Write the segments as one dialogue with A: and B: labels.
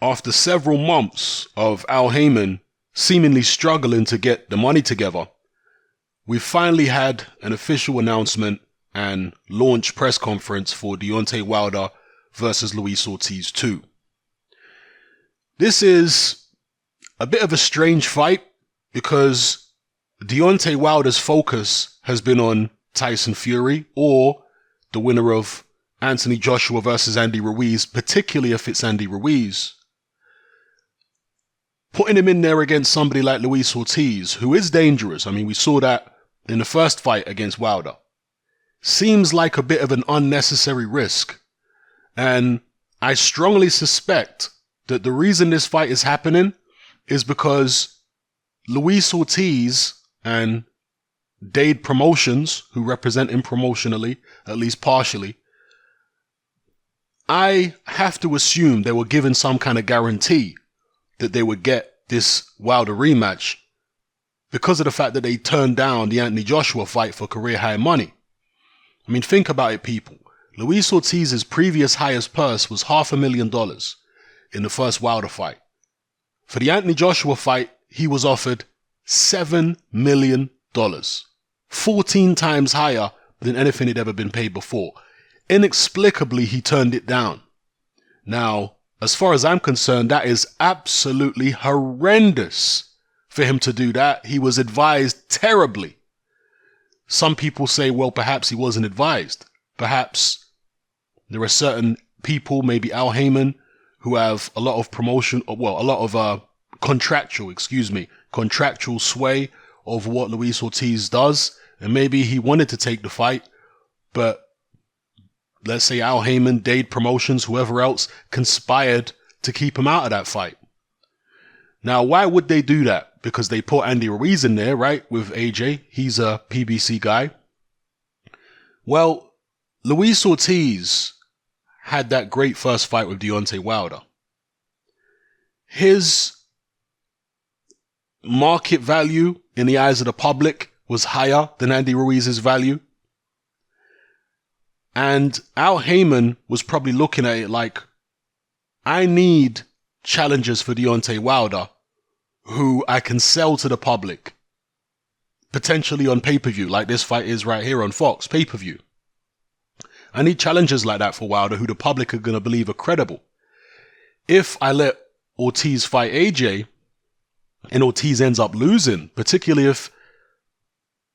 A: after several months of Al Heyman seemingly struggling to get the money together, we finally had an official announcement and launch press conference for Deontay Wilder versus Luis Ortiz 2. This is a bit of a strange fight because Deontay Wilder's focus has been on Tyson Fury or the winner of Anthony Joshua versus Andy Ruiz, particularly if it's Andy Ruiz. Putting him in there against somebody like Luis Ortiz, who is dangerous, I mean, we saw that in the first fight against Wilder, seems like a bit of an unnecessary risk. And I strongly suspect that the reason this fight is happening is because Luis Ortiz and Dade Promotions, who represent him promotionally, at least partially, I have to assume they were given some kind of guarantee that they would get this Wilder rematch because of the fact that they turned down the Anthony Joshua fight for career high money. I mean, think about it, people. Luis Ortiz's previous highest purse was $500,000 in the first Wilder fight. For the Anthony Joshua fight, he was offered $7 million, 14 times higher than anything had ever been paid before. Inexplicably, he turned it down. Now, as far as I'm concerned, that is absolutely horrendous for him to do that. He was advised terribly. Some people say, well, perhaps he wasn't advised. Perhaps there are certain people, maybe Al Heyman, who have a lot of contractual sway over what Luis Ortiz does. And maybe he wanted to take the fight, but let's say Al Heyman, Dade Promotions, whoever else conspired to keep him out of that fight. Now, why would they do that? Because they put Andy Ruiz in there, right, with AJ. He's a PBC guy. Well, Luis Ortiz had that great first fight with Deontay Wilder. His market value in the eyes of the public was higher than Andy Ruiz's value. And Al Heyman was probably looking at it like, I need challengers for Deontay Wilder who I can sell to the public, potentially on pay-per-view, like this fight is right here on Fox, pay-per-view. I need challengers like that for Wilder who the public are going to believe are credible. If I let Ortiz fight AJ and Ortiz ends up losing, particularly if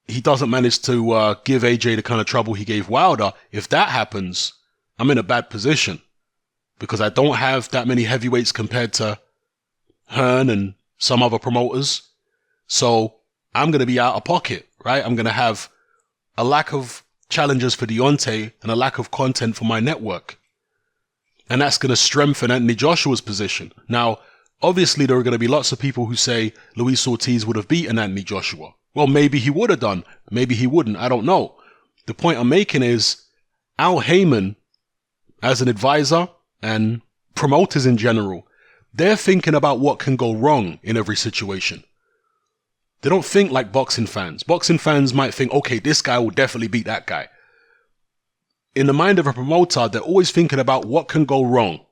A: he doesn't manage to give AJ the kind of trouble he gave Wilder, if that happens, I'm in a bad position because I don't have that many heavyweights compared to Hearn and some other promoters. So I'm going to be out of pocket, right? I'm going to have a lack of challengers for Deontay and a lack of content for my network. And that's going to strengthen Anthony Joshua's position. Now, obviously, there are going to be lots of people who say Luis Ortiz would have beaten Anthony Joshua. Well, maybe he would have done. Maybe he wouldn't. I don't know. The point I'm making is Al Heyman, as an advisor and promoters in general, they're thinking about what can go wrong in every situation. They don't think like boxing fans. Boxing fans might think, okay, this guy will definitely beat that guy. In the mind of a promoter, they're always thinking about what can go wrong.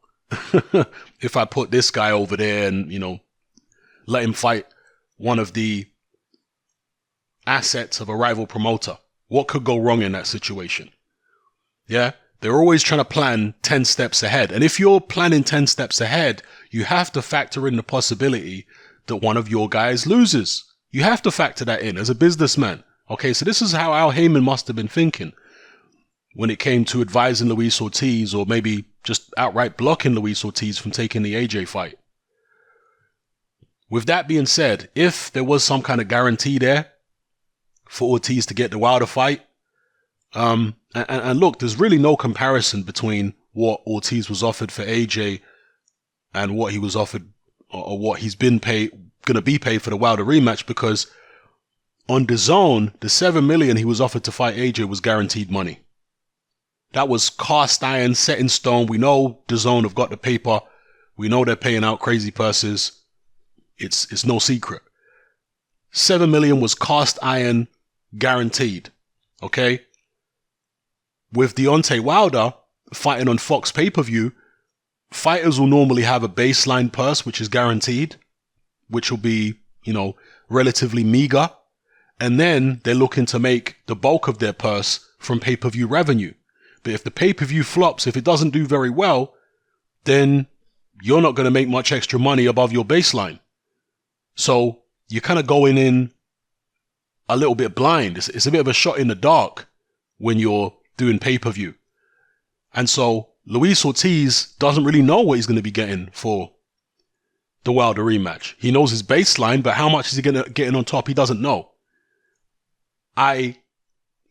A: If I put this guy over there and, let him fight one of the assets of a rival promoter. What could go wrong in that situation? Yeah, they're always trying to plan 10 steps ahead. And if you're planning 10 steps ahead, you have to factor in the possibility that one of your guys loses. You have to factor that in as a businessman. Okay, so this is how Al Heyman must have been thinking when it came to advising Luis Ortiz, or maybe just outright blocking Luis Ortiz from taking the AJ fight. With that being said, if there was some kind of guarantee there for Ortiz to get the Wilder fight, and look, there's really no comparison between what Ortiz was offered for AJ and what he was offered, or what he's been going to be paid for the Wilder rematch, because on DAZN, the $7 million he was offered to fight AJ was guaranteed money. That was cast iron, set in stone. We know DAZN have got the paper. We know they're paying out crazy purses. It's no secret. $7 million was cast iron, guaranteed. Okay? With Deontay Wilder fighting on Fox pay-per-view, fighters will normally have a baseline purse, which is guaranteed, which will be, relatively meager. And then they're looking to make the bulk of their purse from pay-per-view revenue. But if the pay-per-view flops, if it doesn't do very well, then you're not going to make much extra money above your baseline. So you're kind of going in a little bit blind. It's a bit of a shot in the dark when you're doing pay-per-view. And so Luis Ortiz doesn't really know what he's going to be getting for the Wilder rematch. He knows his baseline, but how much is he going to get in on top? He doesn't know. I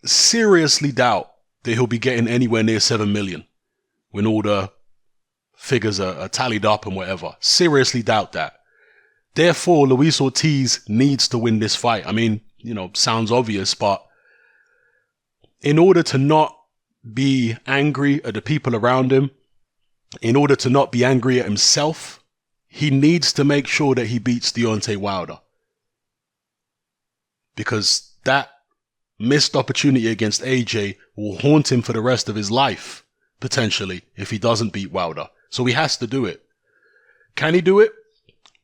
A: seriously doubt that he'll be getting anywhere near 7 million when all the figures are tallied up and whatever. Seriously doubt that. Therefore, Luis Ortiz needs to win this fight. I mean, sounds obvious, but in order to not be angry at the people around him, in order to not be angry at himself, he needs to make sure that he beats Deontay Wilder. Because that missed opportunity against AJ will haunt him for the rest of his life, potentially, if he doesn't beat Wilder. So he has to do it. Can he do it?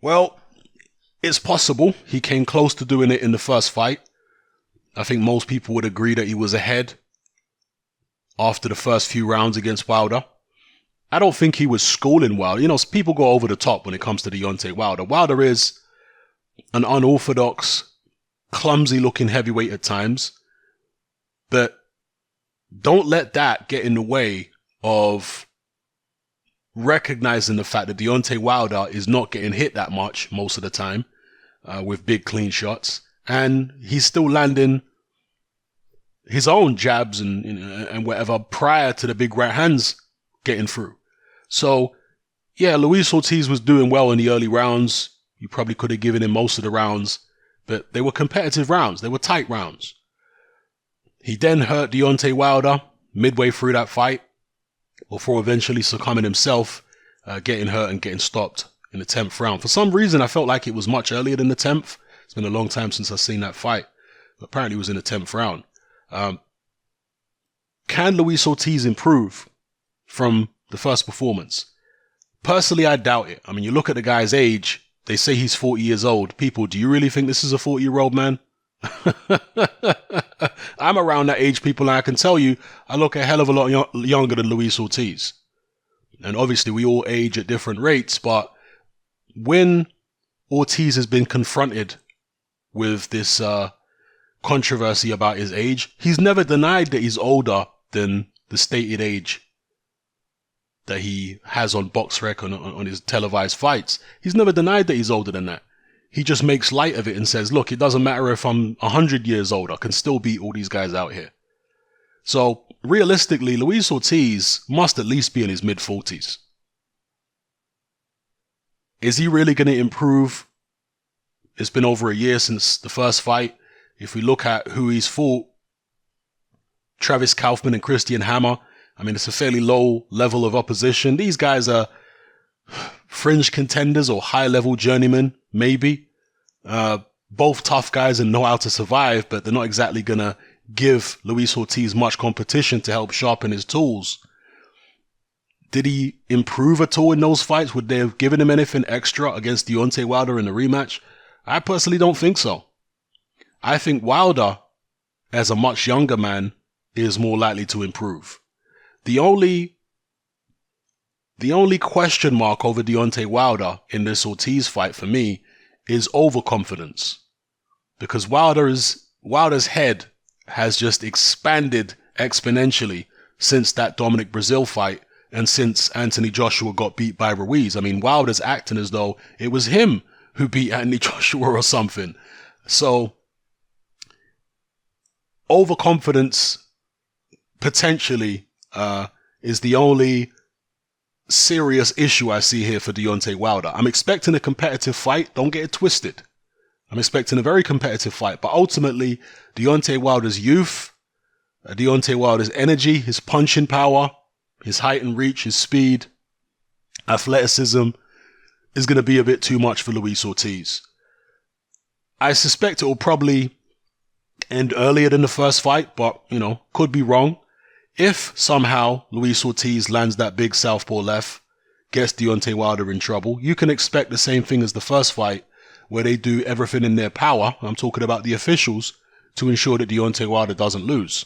A: Well, it's possible. He came close to doing it in the first fight. I think most people would agree that he was ahead after the first few rounds against Wilder. I don't think he was schooling Wilder. People go over the top when it comes to Deontay Wilder. Wilder is an unorthodox, clumsy-looking heavyweight at times. But don't let that get in the way of recognizing the fact that Deontay Wilder is not getting hit that much most of the time with big clean shots. And he's still landing his own jabs and whatever prior to the big right hands getting through. So, yeah, Luis Ortiz was doing well in the early rounds. You probably could have given him most of the rounds, but they were competitive rounds. They were tight rounds. He then hurt Deontay Wilder midway through that fight before eventually succumbing himself, getting hurt and getting stopped in the 10th round. For some reason, I felt like it was much earlier than the 10th. It's been a long time since I've seen that fight. But apparently it was in the 10th round. Can Luis Ortiz improve from the first performance? Personally, I doubt it. I mean, you look at the guy's age, they say he's 40 years old. People, do you really think this is a 40-year-old man? I'm around that age, people, and I can tell you, I look a hell of a lot younger than Luis Ortiz. And obviously, we all age at different rates, but when Ortiz has been confronted with this controversy about his age, he's never denied that he's older than the stated age that he has on BoxRec on his televised fights. He's never denied that he's older than that. He just makes light of it and says, look, it doesn't matter if I'm 100 years old, I can still beat all these guys out here. So realistically, Luis Ortiz must at least be in his mid-40s. Is he really going to improve? It's been over a year since the first fight. If we look at who he's fought, Travis Kaufman and Christian Hammer, I mean, it's a fairly low level of opposition. These guys are fringe contenders or high-level journeymen, maybe. Both tough guys and know how to survive, but they're not exactly going to give Luis Ortiz much competition to help sharpen his tools. Did he improve at all in those fights? Would they have given him anything extra against Deontay Wilder in the rematch? I personally don't think so. I think Wilder, as a much younger man, is more likely to improve. The only question mark over Deontay Wilder in this Ortiz fight for me is overconfidence. Because Wilder's head has just expanded exponentially since that Dominic Breazeale fight and since Anthony Joshua got beat by Ruiz. I mean, Wilder's acting as though it was him who beat Anthony Joshua or something. So, overconfidence potentially is the only serious issue I see here for Deontay Wilder. I'm expecting a competitive fight. Don't get it twisted. I'm expecting a very competitive fight. But ultimately, Deontay Wilder's youth, Deontay Wilder's energy, his punching power, his height and reach, his speed, athleticism is going to be a bit too much for Luis Ortiz. I suspect it will probably end earlier than the first fight, but, could be wrong. If somehow Luis Ortiz lands that big southpaw left, gets Deontay Wilder in trouble, you can expect the same thing as the first fight, where they do everything in their power, I'm talking about the officials, to ensure that Deontay Wilder doesn't lose.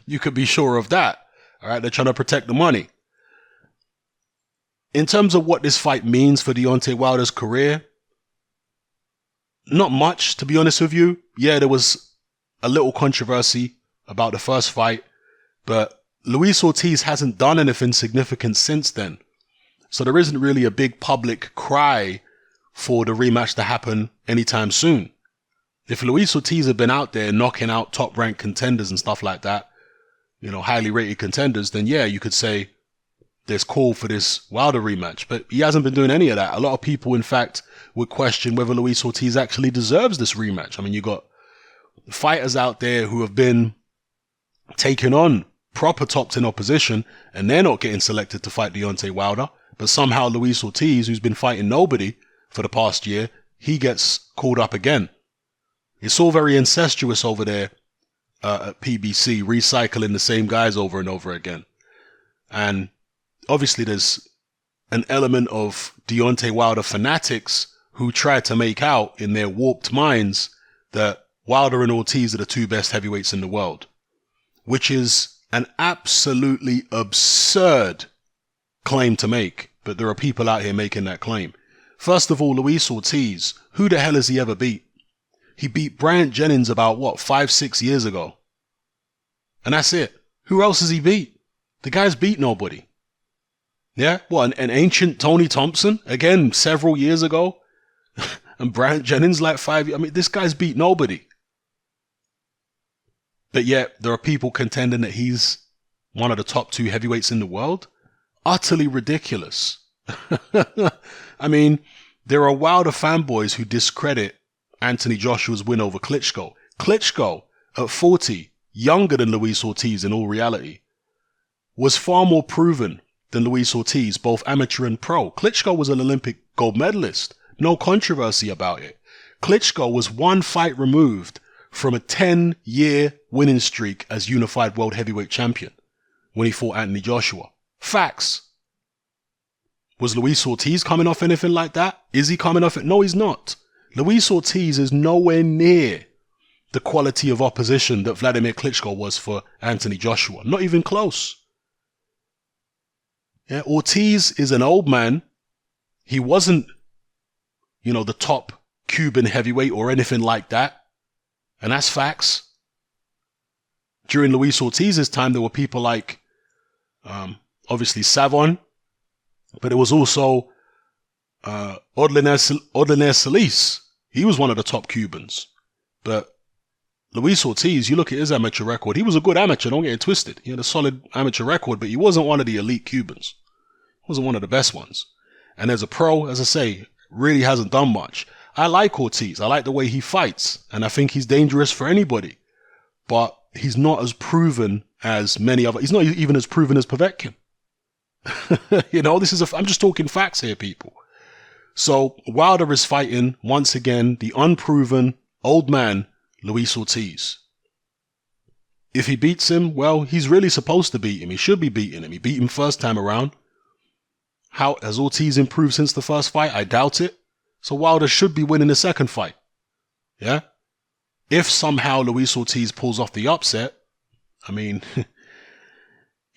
A: You could be sure of that. All right, they're trying to protect the money. In terms of what this fight means for Deontay Wilder's career, not much, to be honest with you. Yeah, there was a little controversy about the first fight, but Luis Ortiz hasn't done anything significant since then. So there isn't really a big public cry for the rematch to happen anytime soon. If Luis Ortiz had been out there knocking out top-ranked contenders and stuff like that, highly rated contenders, then yeah, you could say there's call for this Wilder rematch. But he hasn't been doing any of that. A lot of people, in fact, would question whether Luis Ortiz actually deserves this rematch. I mean, you got fighters out there who have been taking on proper top 10 opposition, and they're not getting selected to fight Deontay Wilder. But somehow Luis Ortiz, who's been fighting nobody for the past year, he gets called up again. It's all very incestuous over there at PBC, recycling the same guys over and over again. And obviously there's an element of Deontay Wilder fanatics who try to make out in their warped minds that Wilder and Ortiz are the two best heavyweights in the world, which is an absolutely absurd claim to make. But there are people out here making that claim. First of all, Luis Ortiz, who the hell has he ever beat? He beat Bryant Jennings about, 5-6 years ago. And that's it. Who else has he beat? The guy's beat nobody. Yeah? An ancient Tony Thompson? Again, several years ago? And Bryant Jennings like 5 years. I mean, this guy's beat nobody. But yet, there are people contending that he's one of the top 2 heavyweights in the world? Utterly ridiculous. I mean, there are Wilder fanboys who discredit Anthony Joshua's win over Klitschko. Klitschko, at 40, younger than Luis Ortiz in all reality, was far more proven than Luis Ortiz, both amateur and pro. Klitschko was an Olympic gold medalist. No controversy about it. Klitschko was one fight removed from a 10-year winning streak as unified world heavyweight champion when he fought Anthony Joshua. Facts. Was Luis Ortiz coming off anything like that? Is he coming off it? No, he's not. Luis Ortiz is nowhere near the quality of opposition that Vladimir Klitschko was for Anthony Joshua. Not even close. Yeah, Ortiz is an old man. He wasn't, the top Cuban heavyweight or anything like that. And that's facts. During Luis Ortiz's time, there were people like, obviously Savon, but it was also Odliner Solis. He was one of the top Cubans. But Luis Ortiz, you look at his amateur record, he was a good amateur, don't get it twisted. He had a solid amateur record, but he wasn't one of the elite Cubans. He wasn't one of the best ones. And as a pro, as I say, really hasn't done much. I like Ortiz. I like the way he fights, and I think he's dangerous for anybody. But he's not as proven as many other. He's not even as proven as Povetkin. I'm just talking facts here, people. So Wilder is fighting, once again, the unproven old man, Luis Ortiz. If he beats him, well, he's really supposed to beat him. He should be beating him. He beat him first time around. How has Ortiz improved since the first fight? I doubt it. So Wilder should be winning the second fight. Yeah? If somehow Luis Ortiz pulls off the upset, I mean,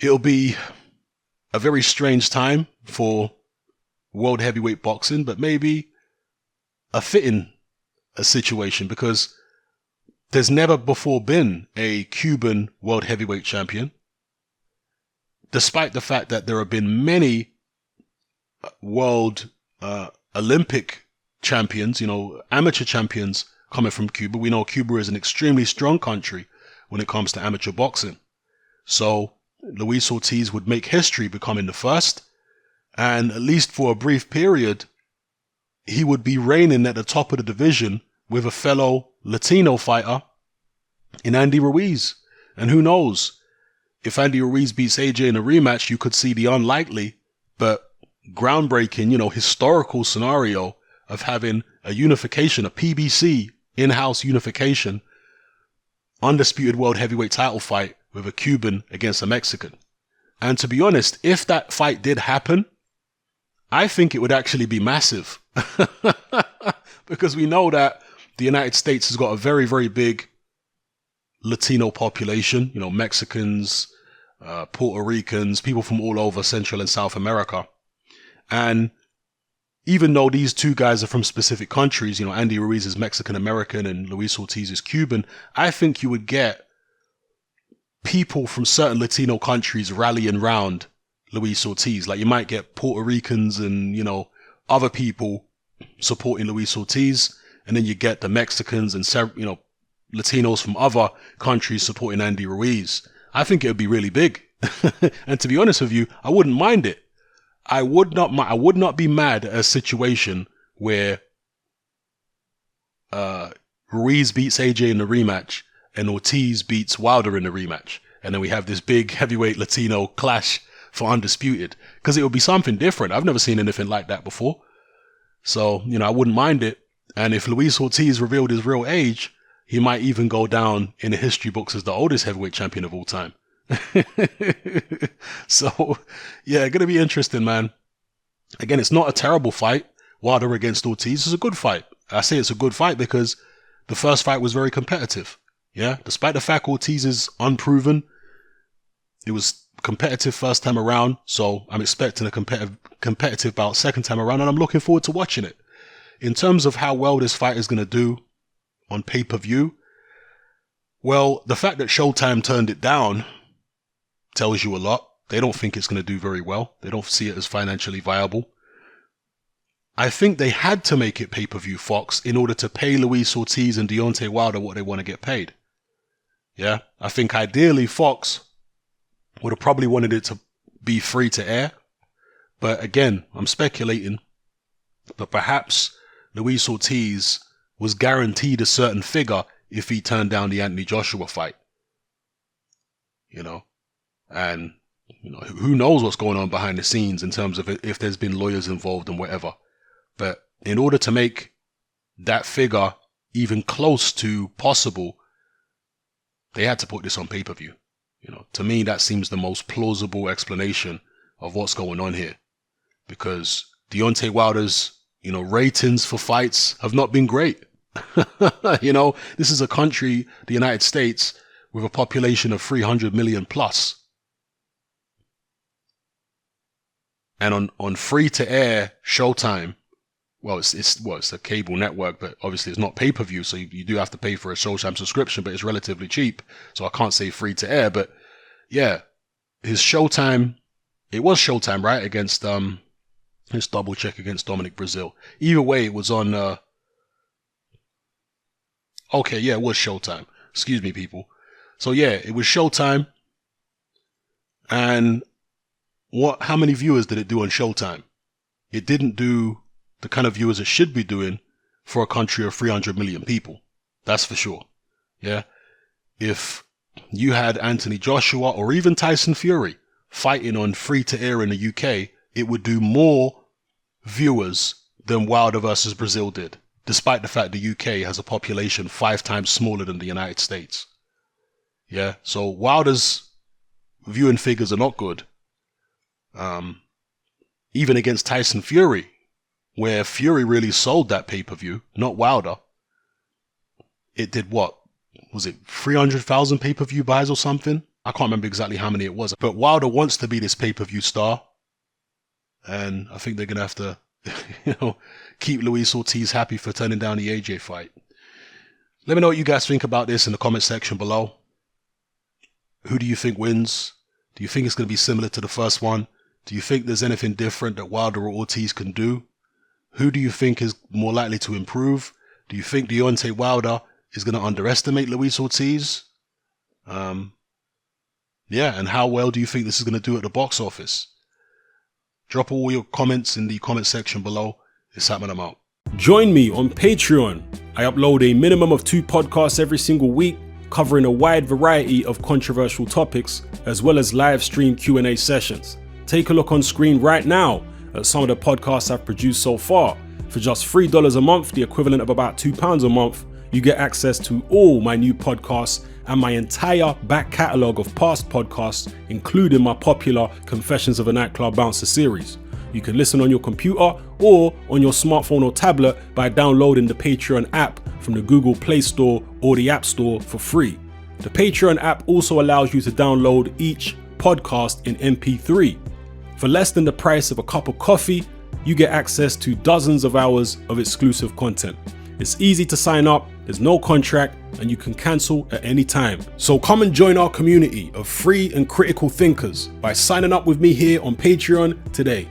A: it'll be a very strange time for world heavyweight boxing, but maybe a fitting situation, because there's never before been a Cuban world heavyweight champion, despite the fact that there have been many world Olympic champions, amateur champions coming from Cuba. We know Cuba is an extremely strong country when it comes to amateur boxing. So Luis Ortiz would make history becoming the first, and at least for a brief period, he would be reigning at the top of the division with a fellow Latino fighter in Andy Ruiz. And who knows, if Andy Ruiz beats AJ in a rematch, you could see the unlikely but groundbreaking, historical scenario of having a unification, a PBC in-house unification, undisputed world heavyweight title fight with a Cuban against a Mexican. And to be honest, if that fight did happen, I think it would actually be massive because we know that the United States has got a very, very big Latino population, Mexicans, Puerto Ricans, people from all over Central and South America. And even though these two guys are from specific countries, Andy Ruiz is Mexican American and Luis Ortiz is Cuban, I think you would get people from certain Latino countries rallying round Luis Ortiz. Like you might get Puerto Ricans and, other people supporting Luis Ortiz. And then you get the Mexicans and, Latinos from other countries supporting Andy Ruiz. I think it would be really big. And to be honest with you, I wouldn't mind it. I would not be mad at a situation where Ruiz beats AJ in the rematch and Ortiz beats Wilder in the rematch. And then we have this big heavyweight Latino clash for undisputed. Because it would be something different. I've never seen anything like that before. So, I wouldn't mind it. And if Luis Ortiz revealed his real age, he might even go down in the history books as the oldest heavyweight champion of all time. So, yeah, going to be interesting, man. Again, it's not a terrible fight. Wilder against Ortiz is a good fight. I say it's a good fight because the first fight was very competitive. Yeah, despite the fact Ortiz is unproven, it was competitive first time around. So I'm expecting a competitive bout second time around, and I'm looking forward to watching it. In terms of how well this fight is going to do on pay-per-view, well, the fact that Showtime turned it down tells you a lot. They don't think it's going to do very well. They don't see it as financially viable. I think they had to make it pay-per-view, Fox, in order to pay Luis Ortiz and Deontay Wilder what they want to get paid. Yeah, I think ideally Fox would have probably wanted it to be free to air. But again, I'm speculating. But perhaps Luis Ortiz was guaranteed a certain figure if he turned down the Anthony Joshua fight. And, who knows what's going on behind the scenes in terms of if there's been lawyers involved and whatever. But in order to make that figure even close to possible, they had to put this on pay-per-view. To me, that seems the most plausible explanation of what's going on here. Because Deontay Wilder's, ratings for fights have not been great. This is a country, the United States, with a population of 300 million plus. And on free-to-air Showtime, well, it's a cable network, but obviously it's not pay-per-view, so you do have to pay for a Showtime subscription, but it's relatively cheap. So I can't say free-to-air, but yeah, his Showtime, it was Showtime, right? Against, let's double check against Dominic Brazil. Either way, it was on, okay, yeah, it was Showtime. Excuse me, people. So yeah, it was Showtime. And how many viewers did it do on Showtime? It didn't do the kind of viewers it should be doing for a country of 300 million people. That's for sure. Yeah. If you had Anthony Joshua or even Tyson Fury fighting on free to air in the UK, it would do more viewers than Wilder versus Brazil did, despite the fact the UK has a population 5 times smaller than the United States. Yeah. So Wilder's viewing figures are not good. Even against Tyson Fury, where Fury really sold that pay-per-view, not Wilder. It did what? Was it 300,000 pay-per-view buys or something? I can't remember exactly how many it was. But Wilder wants to be this pay-per-view star. And I think they're going to have to, keep Luis Ortiz happy for turning down the AJ fight. Let me know what you guys think about this in the comment section below. Who do you think wins? Do you think it's going to be similar to the first one? Do you think there's anything different that Wilder or Ortiz can do? Who do you think is more likely to improve? Do you think Deontay Wilder is going to underestimate Luis Ortiz? Yeah, and how well do you think this is going to do at the box office? Drop all your comments in the comment section below. It's happening, I'm out. Join me on Patreon. I upload a minimum of 2 podcasts every single week, covering a wide variety of controversial topics, as well as live stream Q&A sessions. Take a look on screen right now at some of the podcasts I've produced so far. For just $3 a month, the equivalent of about £2 a month, you get access to all my new podcasts and my entire back catalogue of past podcasts, including my popular Confessions of a Nightclub Bouncer series.
B: You can listen on your computer or on your smartphone or tablet by downloading the Patreon app from the Google Play Store or the App Store for free. The Patreon app also allows you to download each podcast in MP3. For less than the price of a cup of coffee, you get access to dozens of hours of exclusive content. It's easy to sign up, there's no contract, and you can cancel at any time. So come and join our community of free and critical thinkers by signing up with me here on Patreon today.